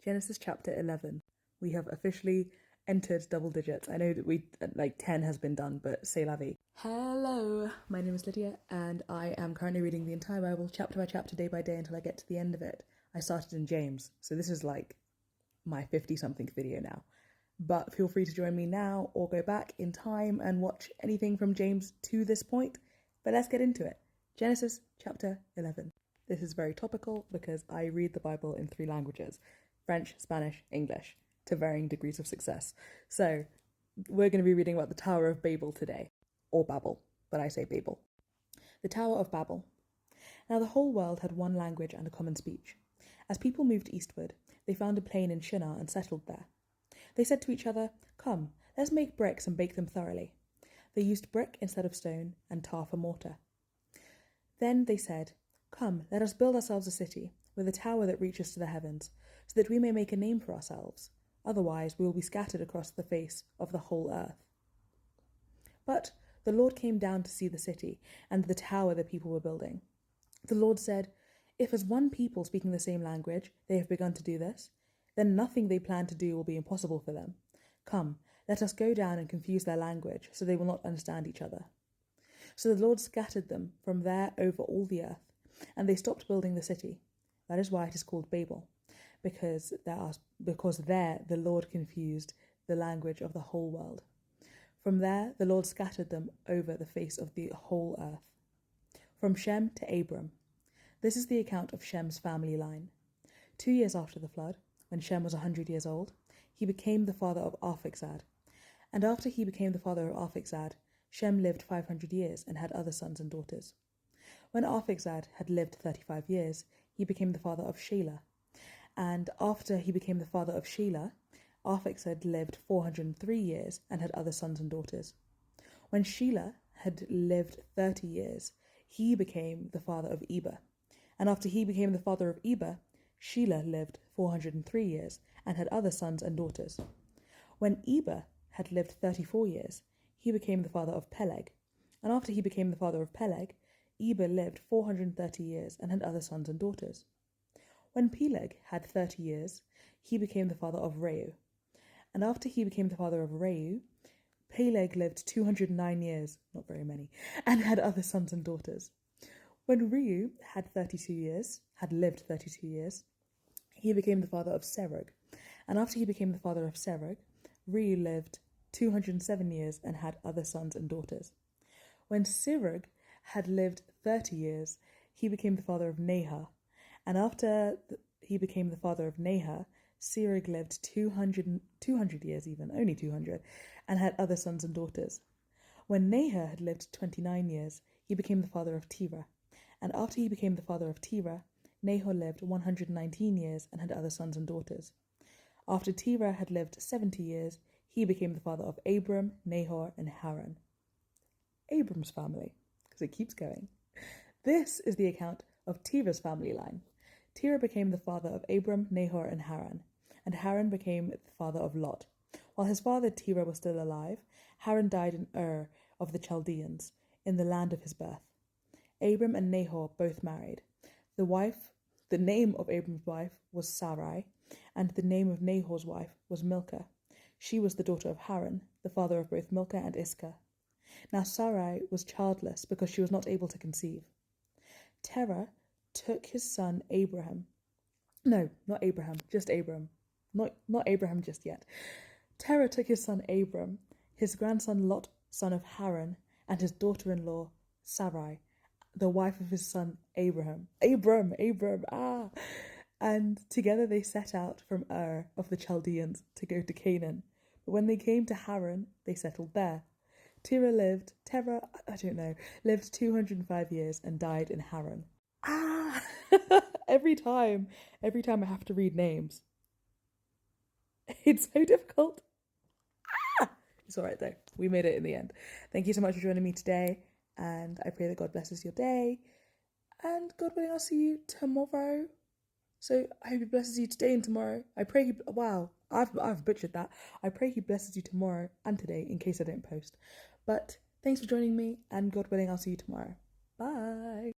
Genesis chapter 11. We have officially entered double digits. I know that 10 has been done, but c'est la vie. Hello, my name is Lydia, and I am currently reading the entire Bible chapter by chapter, day by day, until I get to the end of it. I started in James, so this is like my 50-something video now. But feel free to join me now or go back in time and watch anything from James to this point. But let's get into it. Genesis chapter 11. This is very topical because I read the Bible in 3 languages: French, Spanish, English, to varying degrees of success. So we're going to be reading about the Tower of Babel today, or Babel, but I say Babel. The Tower of Babel. Now the whole world had one language and a common speech. As people moved eastward, they found a plain in Shinar and settled there. They said to each other, "Come, let's make bricks and bake them thoroughly." They used brick instead of stone and tar for mortar. Then they said, "Come, let us build ourselves a city with a tower that reaches to the heavens, so that we may make a name for ourselves. Otherwise we will be scattered across the face of the whole earth." But the Lord came down to see the city and the tower the people were building. The Lord said, "If as one people speaking the same language they have begun to do this, then nothing they plan to do will be impossible for them. Come, let us go down and confuse their language, so they will not understand each other." So the Lord scattered them from there over all the earth, and they stopped building the city. That is why it is called Babel, because there the Lord confused the language of the whole world. From there the Lord scattered them over the face of the whole earth. From Shem to Abram. This is the account of Shem's family line. 2 years after the flood, when Shem was 100 years old, he became the father of Arphaxad. And after he became the father of Arphaxad, Shem lived 500 years and had other sons and daughters. When Arphaxad had lived 35 years, he became the father of Shelah. And after he became the father of Shelah, Arphaxad lived 403 years and had other sons and daughters. When Shelah had lived 30 years, he became the father of Eber. And after he became the father of Eber, Shelah lived 403 years and had other sons and daughters. When Eber had lived 34 years, he became the father of Peleg. And after he became the father of Peleg, Eber lived 430 years and had other sons and daughters. When Peleg had 30 years, he became the father of Reu. And after he became the father of Reu, Peleg lived 209 years, not very many, and had other sons and daughters. When Reu had lived 32 years, he became the father of Serug. And after he became the father of Serug, Reu lived 207 years and had other sons and daughters. When Serug had lived 30 years, he became the father of Nahor. And after he became the father of Nahor, Serug lived 200 years even, only 200, and had other sons and daughters. When Nahor had lived 29 years, he became the father of Terah. And after he became the father of Terah, Nahor lived 119 years and had other sons and daughters. After Terah had lived 70 years, he became the father of Abram, Nahor, and Haran. Abram's family, because it keeps going. This is the account of Terah's family line. Terah became the father of Abram, Nahor, and Haran became the father of Lot. While his father Terah was still alive, Haran died in Ur of the Chaldeans, in the land of his birth. Abram and Nahor both married. The name of Abram's wife was Sarai, and the name of Nahor's wife was Milcah. She was the daughter of Haran, the father of both Milcah and Iscah. Now Sarai was childless because she was not able to conceive. Terah took his son Abraham. No, not Abraham, just Abram. Not Abraham just yet. Terah took his son Abram, his grandson Lot, son of Haran, and his daughter-in-law Sarai, the wife of his son Abram. And together they set out from Ur of the Chaldeans to go to Canaan. But when they came to Haran, they settled there. Terah lived 205 years and died in Haran. Every time I have to read names. It's so difficult. It's all right though. We made it in the end. Thank you so much for joining me today, and I pray that God blesses your day. And God willing, I'll see you tomorrow. So I hope He blesses you today and tomorrow. I pray I've butchered that. I pray He blesses you tomorrow and today, in case I don't post. But thanks for joining me, and God willing, I'll see you tomorrow. Bye.